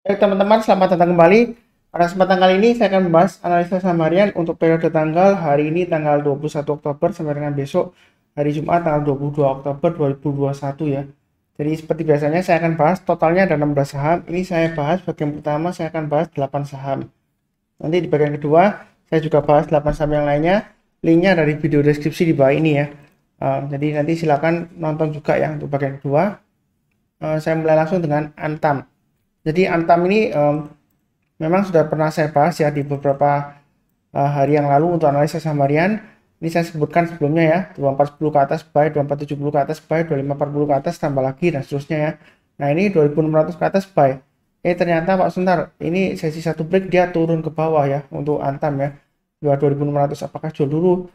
Baik teman-teman, selamat datang kembali. Pada kesempatan kali ini saya akan membahas analisa saham harian untuk periode tanggal hari ini tanggal 21 Oktober sampai dengan besok hari Jumat tanggal 22 Oktober 2021 ya. Jadi seperti biasanya saya akan bahas totalnya ada 16 saham. Ini saya bahas bagian pertama, saya akan bahas 8 saham. Nanti di bagian kedua saya juga bahas 8 saham yang lainnya. Linknya dari video deskripsi di bawah ini ya. Jadi nanti silakan nonton juga ya untuk bagian kedua. Saya mulai langsung dengan Antam. Jadi Antam ini memang sudah pernah saya bahas ya di beberapa hari yang lalu untuk analisa saham harian. Ini saya sebutkan sebelumnya ya, 2410 ke atas buy, 2470 ke atas buy, 2540 ke atas tambah lagi dan seterusnya ya. Nah ini 2600 ke atas buy. Ternyata Pak Suntar, ini sesi satu break dia turun ke bawah ya untuk Antam ya. 2600 apakah jual dulu?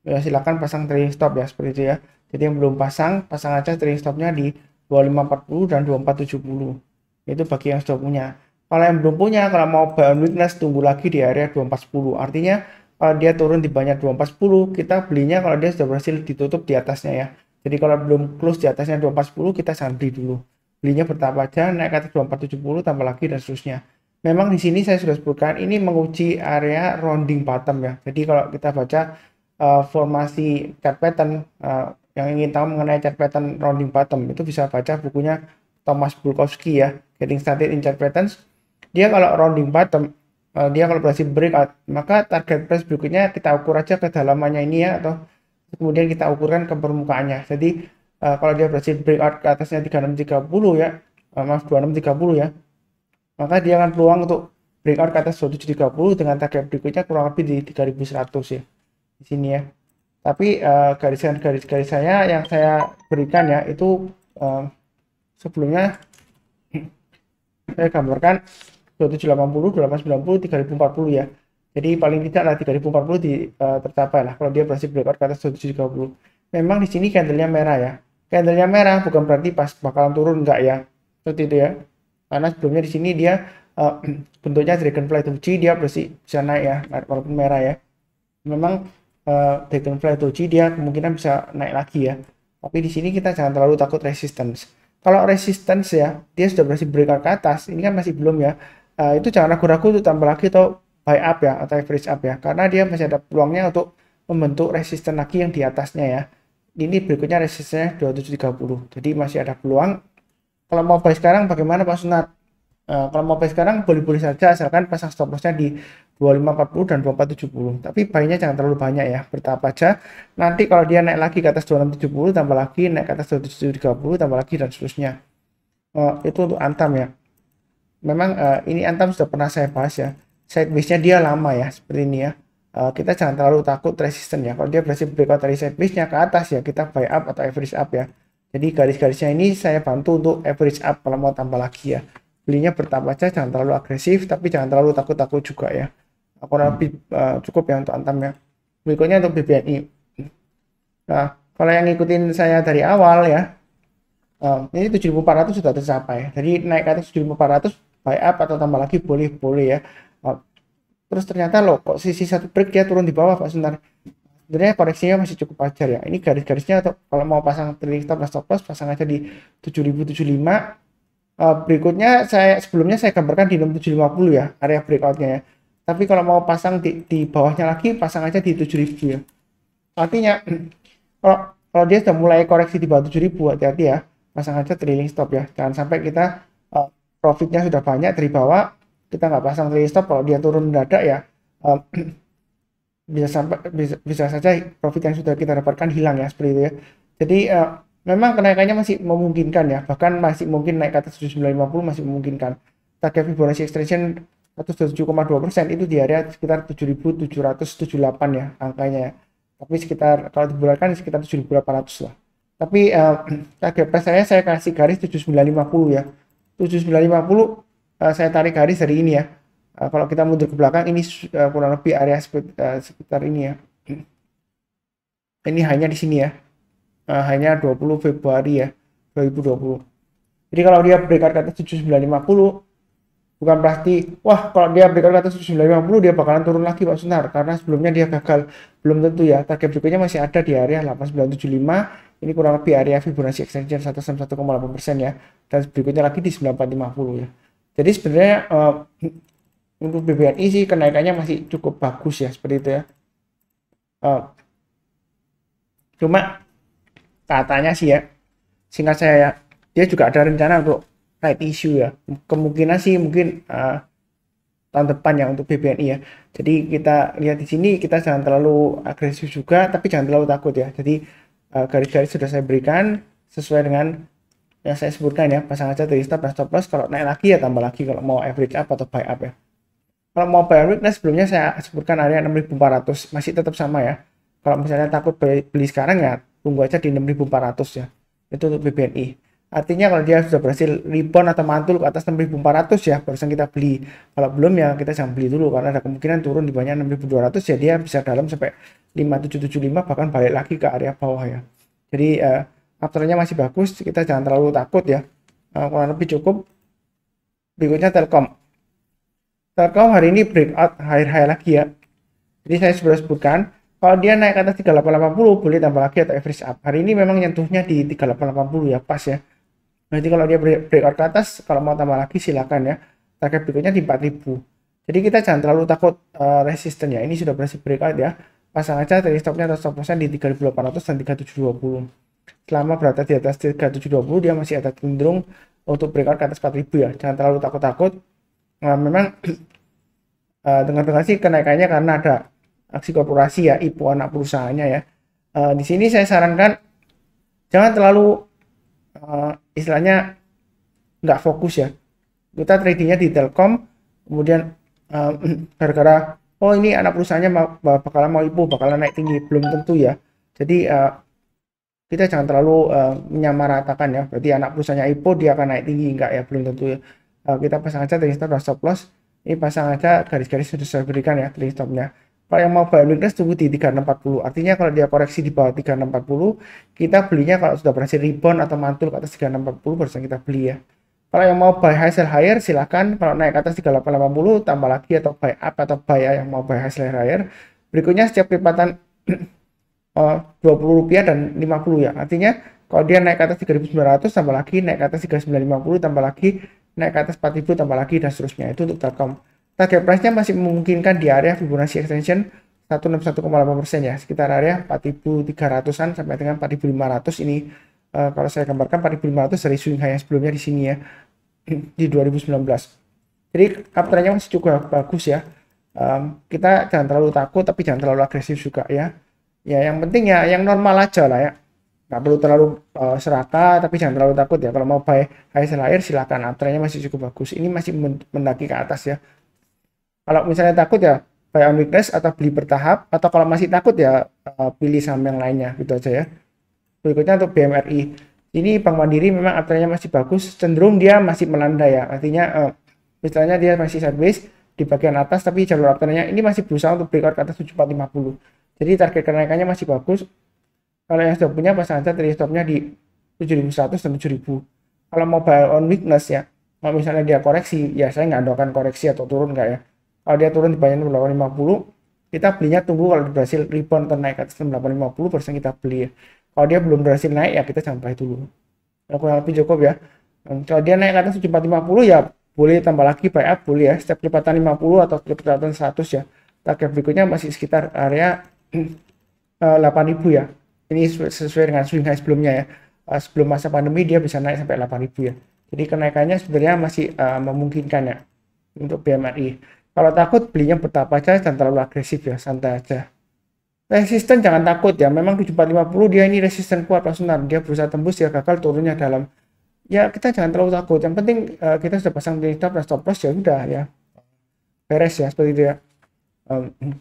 Ya silakan pasang trailing stop ya seperti itu ya. Jadi yang belum pasang, pasang aja trailing stopnya di 2540 dan 2470. Itu bagi yang sudah punya. Kalau yang belum punya, kalau mau buy on weakness, tunggu lagi di area 2410. Artinya kalau dia turun di banyak 2410, kita belinya kalau dia sudah berhasil ditutup di atasnya ya. Jadi kalau belum close di atasnya 2410, kita jangan beli dulu. Belinya bertahap aja, naik ke atas 2470, tambah lagi dan seterusnya. Memang di sini saya sudah sebutkan ini menguji area rounding bottom ya. Jadi kalau kita baca formasi chart pattern yang ingin tahu mengenai chart pattern rounding bottom itu bisa baca bukunya Thomas Bulkowski ya, Getting Started in Chart Patterns. Dia kalau rounding bottom, dia kalau berhasil breakout, maka target price berikutnya kita ukur aja kedalamannya ini ya, atau kemudian kita ukurkan ke permukaannya. Jadi kalau dia berhasil breakout ke atasnya 3630 ya, maaf 2630 ya, maka dia akan peluang untuk breakout ke atas 2730 dengan target berikutnya kurang lebih di 3100 ya di sini ya. Tapi garis-garis saya yang saya berikan ya itu sebelumnya saya gambarkan 2780, 2890, 3040 ya. Jadi paling tidak lah 3040 tercapai lah kalau dia berhasil breakout ke atas 2730. Memang di sini candlenya merah ya. Candlenya merah bukan berarti pas bakalan turun enggak ya. Seperti itu ya. Karena sebelumnya di sini dia bentuknya dragonfly doji, dia bisa naik ya walaupun merah ya. Memang dragonfly doji dia kemungkinan bisa naik lagi ya. Tapi di sini kita jangan terlalu takut resistance. Kalau resistance ya, dia sudah berhasil breakout ke atas, ini kan masih belum ya. Itu jangan ragu-ragu untuk tambah lagi atau buy up ya, atau average up ya. Karena dia masih ada peluangnya untuk membentuk resistance lagi yang di atasnya ya. Ini berikutnya resistance 2730. Jadi masih ada peluang. Kalau mau buy sekarang bagaimana Pak Sunat? Kalau mau buy sekarang boleh-boleh saja asalkan pasang stop lossnya di 2540 dan 2470. Tapi buy-nya jangan terlalu banyak ya, bertahap aja. Nanti kalau dia naik lagi ke atas 2670 tambah lagi, naik ke atas 2730 tambah lagi dan seterusnya. Itu untuk Antam ya. Memang ini Antam sudah pernah saya bahas ya. Sideways-nya dia lama ya, seperti ini ya. Kita jangan terlalu takut resisten ya. Kalau dia berhasil breakout dari sideways-nya ke atas ya, kita buy up atau average up ya. Jadi garis-garisnya ini saya bantu untuk average up kalau mau tambah lagi ya. Belinya bertahap aja, jangan terlalu agresif, tapi jangan terlalu takut-takut juga ya. Kurang lebih cukup ya untuk Antam ya. Berikutnya untuk BBNI. Nah, kalau yang ngikutin saya dari awal ya, ini 7.400 sudah tercapai. Jadi naik ke atas 7.400, buy up atau tambah lagi boleh ya. Terus ternyata loh, kok sisi satu break dia turun di bawah Pak Suntar. Sebenarnya koreksinya masih cukup wajar ya. Ini garis-garisnya atau kalau mau pasang trailing stop dan stop loss pasang aja di 7.075. Berikutnya sebelumnya saya gambarkan di 6750 ya, area breakoutnya ya. Tapi kalau mau pasang di bawahnya lagi pasang aja di 7000 ya. Artinya kalau dia sudah mulai koreksi di bawah 7000, hati-hati ya, pasang aja trailing stop ya. Jangan sampai kita profitnya sudah banyak dari bawah, kita nggak pasang trailing stop, kalau dia turun mendadak ya bisa saja profit yang sudah kita dapatkan hilang ya, seperti itu ya. Jadi memang kenaikannya masih memungkinkan ya, bahkan masih mungkin naik ke atas 7950 masih memungkinkan. Target Fibonacci extension 107,2% itu di area sekitar 7.778 ya angkanya ya. Tapi sekitar kalau dibulatkan sekitar 7.800 lah. Tapi target price saya kasih garis 7950 ya. 7950 saya tarik garis dari ini ya. Kalau kita mundur ke belakang ini kurang lebih area sekitar ini ya. Ini hanya di sini ya. Hanya 20 Februari ya 2020. Jadi kalau dia breakout ke atas 7950 bukan berarti wah kalau dia breakout ke atas 7950 dia bakalan turun lagi Pak Suntar, karena sebelumnya dia gagal. Belum tentu ya, target berikutnya masih ada di area 8975. Ini kurang lebih area Fibonacci extension 161,8% ya, dan berikutnya lagi di 9450 ya. Jadi sebenarnya untuk BBNI sih kenaikannya masih cukup bagus ya, seperti itu ya. Eh, Cuma katanya sih ya, singkat saya ya, dia juga ada rencana untuk right issue ya. Kemungkinan sih mungkin tahun depan ya untuk BBNI ya. Jadi kita lihat di sini, kita jangan terlalu agresif juga, tapi jangan terlalu takut ya. Jadi garis-garis sudah saya berikan sesuai dengan yang saya sebutkan ya. Pasang aja dari stop dan stop loss. Kalau naik lagi ya tambah lagi kalau mau average up atau buy up ya. Kalau mau buy weakness sebelumnya saya sebutkan area 6.400 masih tetap sama ya. Kalau misalnya takut beli sekarang ya tunggu aja di 6.400 ya. Itu untuk BBNI. Artinya kalau dia sudah berhasil rebound atau mantul ke atas 6.400 ya barusan kita beli. Kalau belum ya kita jangan beli dulu karena ada kemungkinan turun di bawahnya 6.200 ya dia bisa dalam sampai 5775 bahkan balik lagi ke area bawah ya. Jadi afternya masih bagus, kita jangan terlalu takut ya. Kurang lebih cukup. Berikutnya Telkom. Telkom hari ini breakout high lagi ya. Jadi saya sudah sebutkan kalau dia naik ke atas 3880 boleh tambah lagi atau average up. Hari ini memang nyentuhnya di 3880 ya pas ya. Nanti kalau dia breakout ke atas kalau mau tambah lagi silakan ya. Target berikutnya di 4000. Jadi kita jangan terlalu takut resisten ya. Ini sudah berhasil breakout ya. Pasang aja dari stopnya atau stop lossnya di 3800 dan 3720. Selama berada di atas 3720 dia masih ada cenderung untuk breakout ke atas 4000 ya. Jangan terlalu takut-takut. Memang dengar-dengar sih kenaikannya karena ada aksi korporasi ya, IPO anak perusahaannya ya. Di sini saya sarankan jangan terlalu istilahnya nggak fokus ya. Kita tradingnya di Telkom, kemudian gara-gara oh ini anak perusahaannya bakalan mau IPO, bakalan naik tinggi, belum tentu ya. Jadi kita jangan terlalu menyamaratakan ya. Berarti anak perusahaannya IPO dia akan naik tinggi, enggak ya, belum tentu ya. Kita pasang aja trading stop dan stop loss. Ini pasang aja garis-garis sudah saya berikan ya trading stopnya. Kalau yang mau buy weakness tunggu di 3640. Artinya kalau dia koreksi di bawah 3640, kita belinya kalau sudah berhasil rebound atau mantul ke atas 3640 baru kita beli ya. Kalau yang mau buy high sell higher silahkan. Kalau naik ke atas 3880 tambah lagi atau buy up atau buy ya yang mau buy high sell higher. Berikutnya setiap lipatan Rp20 dan Rp50 ya. Artinya kalau dia naik ke atas 3.900 tambah lagi, naik ke atas 3.950 tambah lagi, naik ke atas 4.000 tambah lagi dan seterusnya. Itu untuk Telkom. Target price-nya masih memungkinkan di area Fibonacci extension 161,8% ya, sekitar area 4.300-an sampai dengan 4.500 ini. Kalau saya gambarkan 4.500 dari swing high yang sebelumnya di sini ya di 2019. Jadi uptrendnya masih cukup bagus ya. Kita jangan terlalu takut tapi jangan terlalu agresif juga ya. Ya yang penting ya yang normal aja lah ya. Nggak perlu terlalu serakah tapi jangan terlalu takut ya. Kalau mau buy high sell higher silakan, uptrendnya masih cukup bagus. Ini masih mendaki ke atas ya. Kalau misalnya takut ya buy on weakness atau beli bertahap, atau kalau masih takut ya pilih saham yang lainnya gitu aja ya. Berikutnya untuk BMRI. Ini Bank Mandiri memang uptrendnya masih bagus, cenderung dia masih melandai ya. Artinya misalnya dia masih sideways di bagian atas tapi jalur uptrendnya ini masih berusaha untuk breakout ke atas 7450. Jadi target kenaikannya masih bagus. Kalau yang sudah punya pasang aja dari stopnya di 7100 dan 7000. Kalau mau buy on weakness ya, kalau misalnya dia koreksi, ya saya nggak doakan koreksi atau turun nggak ya. Kalau dia turun di bawah 850, kita belinya tunggu kalau berhasil rebound atau naik ke atas 850 persen kita beli ya. Kalau dia belum berhasil naik ya kita jangan buy dulu. Ya, kurang lebih cukup ya. Kalau dia naik ke atas 7450 ya boleh tambah lagi buy up boleh ya. Setiap lipatan 50 atau lipatan 100 ya. Target berikutnya masih sekitar area 8000 ya. Ini sesuai dengan swing high sebelumnya ya. Sebelum masa pandemi dia bisa naik sampai 8000 ya. Jadi kenaikannya sebenarnya masih memungkinkan ya untuk BMRI. Kalau takut belinya bertahap aja, jangan terlalu agresif ya, santai aja. Resisten jangan takut ya, memang 7450 dia ini resisten kuat Pak Sunar. Dia berusaha tembus dia gagal turunnya dalam. Ya kita jangan terlalu takut. Yang penting kita sudah pasang di stop dan stop loss ya udah ya. Beres ya seperti itu ya.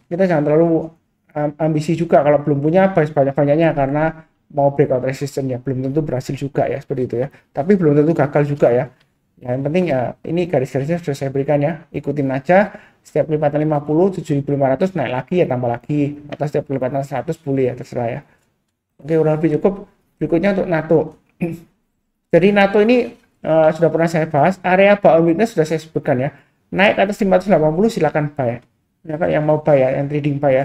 Kita jangan terlalu ambisi juga kalau belum punya banyak-banyaknya karena mau breakout resistance ya belum tentu berhasil juga ya seperti itu ya. Tapi belum tentu gagal juga ya. Yang penting ya ini garis-garisnya sudah saya berikan ya, ikutin aja. Setiap lipatan 50 7500 naik lagi ya tambah lagi, atau setiap lipatan 100 boleh ya terserah ya. Oke udah lebih cukup. Berikutnya untuk NATO. Jadi NATO ini sudah pernah saya bahas, area buy on weakness sudah saya sebutkan ya. Naik ke atas 580 silakan buy ya, yang mau buy ya, yang trading buy ya.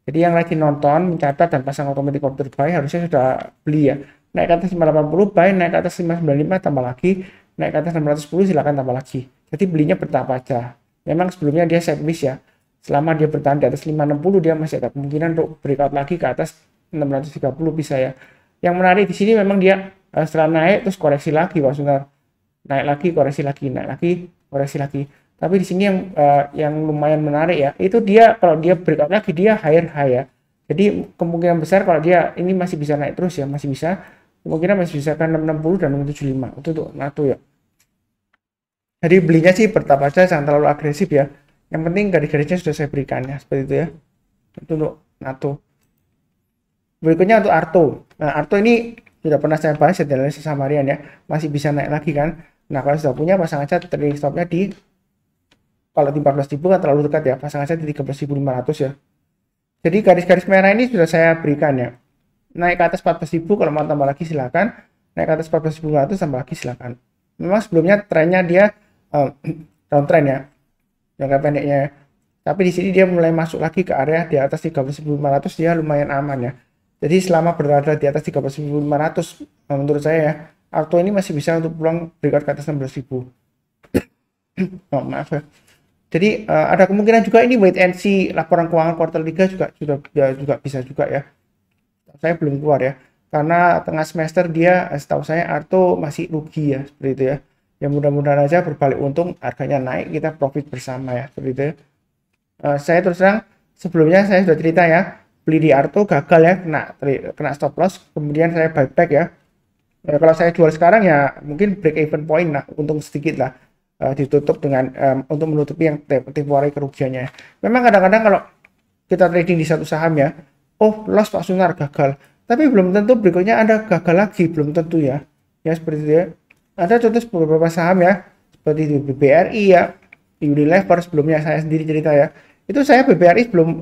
Jadi yang lagi nonton mencatat dan pasang automatic order buy harusnya sudah beli ya. Naik ke atas 580 buy, naik ke atas 595 tambah lagi, naik ke atas 610 silakan tambah lagi. Jadi belinya bertahap aja. Memang sebelumnya dia set miss ya. Selama dia bertahan di atas 560 dia masih ada kemungkinan untuk breakout lagi ke atas 630 bisa ya. Yang menarik di sini memang dia setelah naik terus koreksi lagi Pak Sunar. Naik lagi, koreksi lagi, naik lagi, koreksi lagi. Tapi di sini yang lumayan menarik ya, itu dia kalau dia breakout lagi dia higher high ya. Jadi kemungkinan besar kalau dia ini masih bisa naik terus ya, masih bisa kemungkinan masih bisa kan 660 dan 675 itu untuk NATO ya. Jadi belinya sih bertahap aja, jangan terlalu agresif ya. Yang penting garis-garisnya sudah saya berikan ya, seperti itu ya. Itu untuk NATO. Berikutnya untuk Arto. Nah, Arto ini sudah pernah saya bahas ya di analisis harian ya, masih bisa naik lagi kan. Nah, kalau sudah punya pasang aja trading stopnya di, kalau di 14.000 kan terlalu dekat ya, pasang aja di 13.500 ya. Jadi garis-garis merah ini sudah saya berikan ya. Naik ke atas 14.000 kalau mau tambah lagi silakan. Naik ke atas 14.500 tambah lagi silakan. Memang sebelumnya trennya dia downtrend ya, jangka pendeknya. Tapi di sini dia mulai masuk lagi ke area di atas 13.500, dia lumayan aman ya. Jadi selama berada di atas 13.500 menurut saya ya, Arto ini masih bisa untuk pulang breakout ke atas 16.000. Oh, maaf ya. Jadi ada kemungkinan juga ini wait and see laporan keuangan kuartal 3 juga juga bisa juga ya. Saya belum keluar ya. Karena tengah semester dia setahu saya Arto masih rugi ya, seperti itu ya. Ya mudah-mudahan aja berbalik untung, harganya naik, kita profit bersama ya, seperti itu ya. Saya terus terang sebelumnya saya sudah cerita ya, beli di Arto gagal ya, kena stop loss, kemudian saya buyback ya. Kalau saya jual sekarang ya mungkin break even point lah, untung sedikit lah, ditutup dengan untuk menutupi yang temporary kerugiannya. Memang kadang-kadang kalau kita trading di satu saham ya, oh loss Pak Sunar gagal, tapi belum tentu berikutnya Anda gagal lagi, belum tentu ya. Ya seperti itu ya. Ada contoh beberapa saham ya, seperti di BBRI ya, Unilever sebelumnya saya sendiri cerita ya. Itu saya BBRI sebelum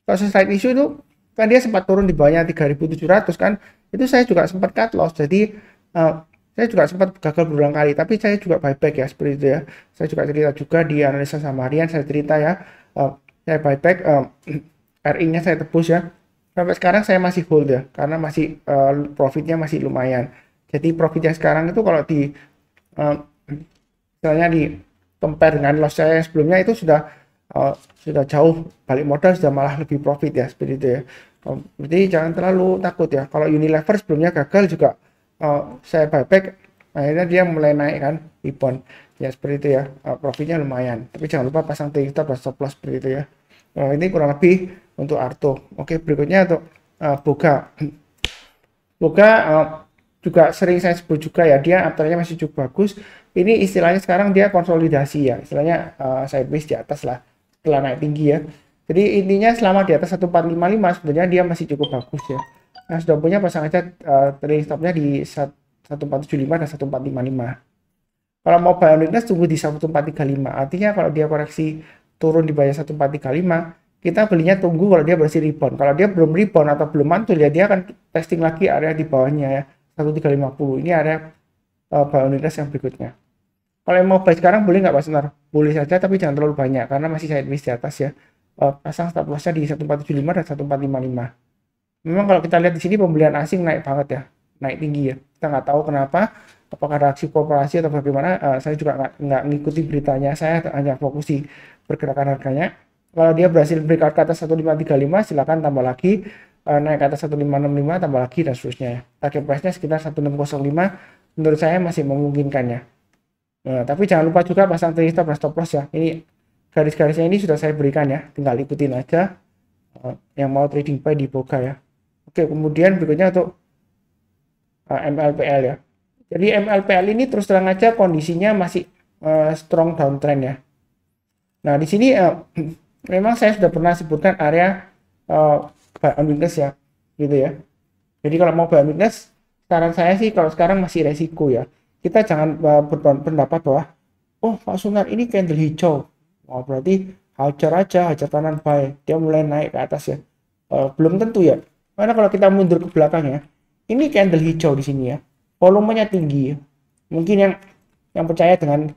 kasus side issue itu kan dia sempat turun di bawahnya 3.700 kan. Itu saya juga sempat cut loss. Jadi saya juga sempat gagal berulang kali, tapi saya juga buyback ya, seperti itu ya. Saya juga cerita juga di analisa harian, saya cerita ya, saya buyback, RI-nya saya tebus ya. Sampai sekarang saya masih hold ya, karena masih profitnya masih lumayan. Jadi profit yang sekarang itu kalau di misalnya di compare dengan loss saya sebelumnya itu sudah jauh balik modal, sudah malah lebih profit ya, seperti itu ya. Jadi jangan terlalu takut ya. Kalau Unilever sebelumnya gagal juga saya buyback, akhirnya dia mulai naik kan, rebound ya, seperti itu ya. Profitnya lumayan, tapi jangan lupa pasang stop dan stop loss, seperti itu ya. Ini kurang lebih untuk Arto. Oke, berikutnya untuk Boga. Boga juga sering saya sebut juga ya, dia uptrendnya masih cukup bagus. Ini istilahnya sekarang dia konsolidasi ya, istilahnya sideways di atas lah setelah naik tinggi ya. Jadi intinya selama di atas 1455 sebenarnya dia masih cukup bagus ya. Nah, sudah punya pasang aja trading stopnya di 1475 dan 1455. Kalau mau buy on weakness tunggu di 1435. Artinya kalau dia koreksi turun di bawah 1435, kita belinya tunggu kalau dia berhasil rebound. Kalau dia belum rebound atau belum mantul ya, dia akan testing lagi area di bawahnya ya, 1350. Ini area buy on weakness yang berikutnya. Kalau yang mau buy sekarang boleh nggak Pak Senar? Boleh saja, tapi jangan terlalu banyak karena masih sideways di atas ya. Pasang stop lossnya di 1475 dan 1455. Memang kalau kita lihat di sini pembelian asing naik banget ya, naik tinggi ya. Kita nggak tahu kenapa, apakah reaksi korporasi atau bagaimana. Saya juga nggak ngikuti beritanya, saya hanya fokus di pergerakan harganya. Kalau dia berhasil breakout ke atas 1535 silakan tambah lagi, naik ke atas 1565 tambah lagi dan seterusnya ya. Target price-nya sekitar 1605 menurut saya masih memungkinkan ya. Nah, tapi jangan lupa juga pasang trading stop dan stop loss ya. Ini garis-garisnya ini sudah saya berikan ya, tinggal ikutin aja yang mau trading buy di Boga ya. Oke, kemudian berikutnya untuk MLPL ya. Jadi MLPL ini terus terang aja kondisinya masih strong downtrend ya. Nah, di sini memang saya sudah pernah sebutkan area buy on weakness ya, gitu ya. Jadi kalau mau buy on weakness, saran saya sih kalau sekarang masih resiko ya. Kita jangan berpendapat bahwa oh Pak Sunar ini candle hijau, oh, berarti hajar aja, hajar kanan buy, dia mulai naik ke atas ya. Belum tentu ya. Karena kalau kita mundur ke belakang ya, ini candle hijau di sini ya, volumenya tinggi ya. Mungkin yang percaya dengan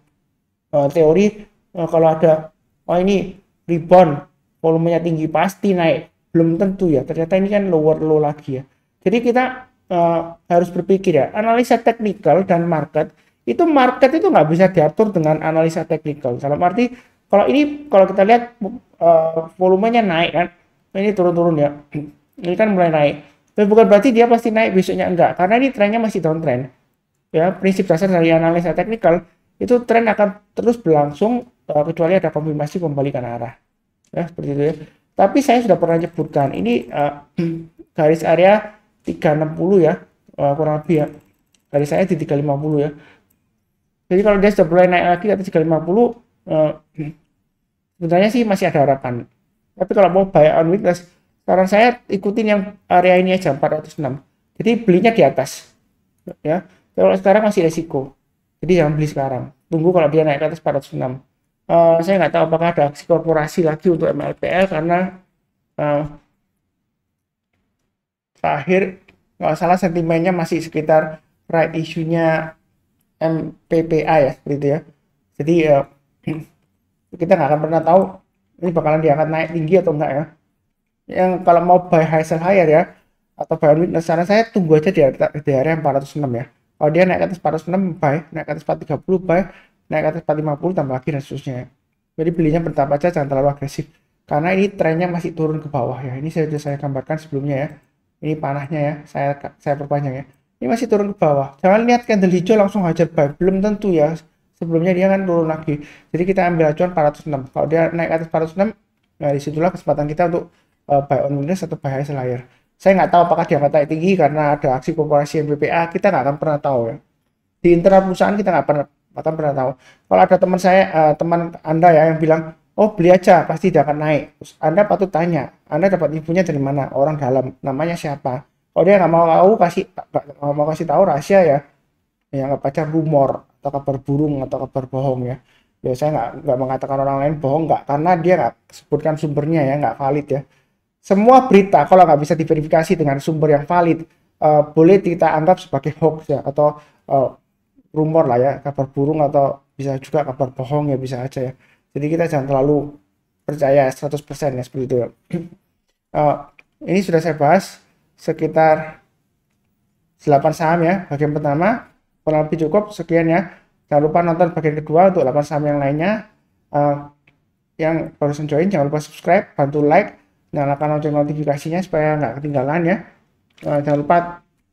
teori kalau ada ini rebound volumenya tinggi pasti naik, belum tentu ya. Ternyata ini kan lower low lagi ya. Jadi kita harus berpikir ya, analisa teknikal dan market itu market itu nggak bisa diatur dengan analisa teknikal. Dalam arti kalau kita lihat volumenya naik kan, ini turun-turun ya, ini kan mulai naik. Tapi bukan berarti dia pasti naik besoknya, enggak, karena ini trennya masih downtrend. Ya, prinsip dasar dari analisa teknikal itu tren akan terus berlangsung kecuali ada konfirmasi pembalikan arah. Ya, seperti itu ya. Tapi saya sudah pernah sebutkan ini garis area 360 ya, kurang lebih ya. Garis saya di 350 ya. Jadi kalau dia sudah mulai naik lagi ke atas 350, sebenarnya sih masih ada harapan. Tapi kalau mau buy on weakness, saran saya ikutin yang area ini aja 406. Jadi belinya di atas. Ya. Kalau sekarang masih resiko. Jadi jangan beli sekarang. Tunggu kalau dia naik ke atas 406. Saya nggak tahu apakah ada aksi korporasi lagi untuk MLPL karena terakhir nggak salah sentimennya masih sekitar right issue-nya MPPA ya seperti itu ya. Jadi kita nggak akan pernah tahu ini bakalan diangkat naik tinggi atau enggak ya. Yang kalau mau buy high sell higher ya atau buy on weakness, saran saya tunggu aja di area 406 ya. Kalau dia naik ke atas 406 buy, naik ke atas 430 buy, naik ke atas 450 tambah lagi dan seterusnya ya. Jadi belinya bertahap aja, jangan terlalu agresif karena ini trennya masih turun ke bawah ya. Ini sudah saya gambarkan sebelumnya ya. Ini panahnya ya, saya perpanjang ya. Ini masih turun ke bawah. Jangan lihat candle hijau langsung hajar buy, belum tentu ya. Sebelumnya dia kan turun lagi. Jadi kita ambil acuan 406. Kalau dia naik ke atas 406, nah disitulah kesempatan kita untuk buy on weakness atau buy high sell higher. Saya nggak tahu apakah dia akan naik tinggi karena ada aksi korporasi MBPA, kita nggak akan pernah tahu ya. Di internal perusahaan kita nggak pernah tahu. Kalau ada teman saya, teman Anda ya yang bilang, oh beli aja pasti dia akan naik. Terus Anda patut tanya, Anda dapat infonya dari mana? Orang dalam, namanya siapa? Kalau dia nggak mau tahu, nggak mau kasih tahu rahasia ya, nggak baca rumor atau kabar burung atau kabar bohong ya. Ya saya nggak mengatakan orang lain bohong nggak, karena dia nggak sebutkan sumbernya ya, nggak valid ya. Semua berita kalau nggak bisa diverifikasi dengan sumber yang valid, boleh kita anggap sebagai hoax ya atau rumor lah ya, kabar burung atau bisa juga kabar bohong ya, bisa aja ya. Jadi kita jangan terlalu percaya 100% ya seperti itu ya. Ini sudah saya bahas sekitar 8 saham ya bagian pertama, kurang lebih cukup sekian ya. Jangan lupa nonton bagian kedua untuk 8 saham yang lainnya. Yang barusan join jangan lupa subscribe, bantu like, nyalakan lonceng notifikasinya supaya nggak ketinggalan ya. Jangan lupa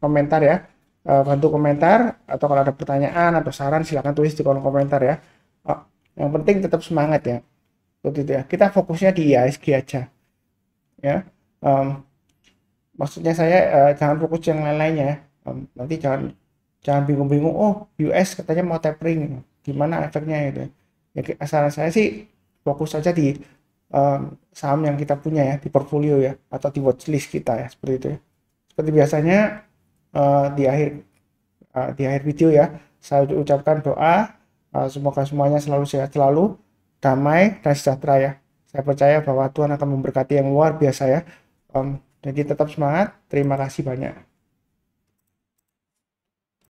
komentar ya, bantu komentar, atau kalau ada pertanyaan atau saran silahkan tulis di kolom komentar ya. Yang penting tetap semangat ya, seperti itu ya. Kita fokusnya di IHSG aja ya. Maksudnya saya jangan fokus yang lain-lainnya ya. Nanti jangan bingung-bingung, oh US katanya mau tapering, gimana efeknya gitu ya. Saran saya sih fokus saja di saham yang kita punya ya, di portfolio ya, atau di watchlist kita ya, seperti itu ya. Seperti biasanya di akhir video ya, saya ucapkan doa semoga semuanya selalu sehat, selalu damai dan sejahtera ya. Saya percaya bahwa Tuhan akan memberkati yang luar biasa ya. Jadi tetap semangat, terima kasih banyak.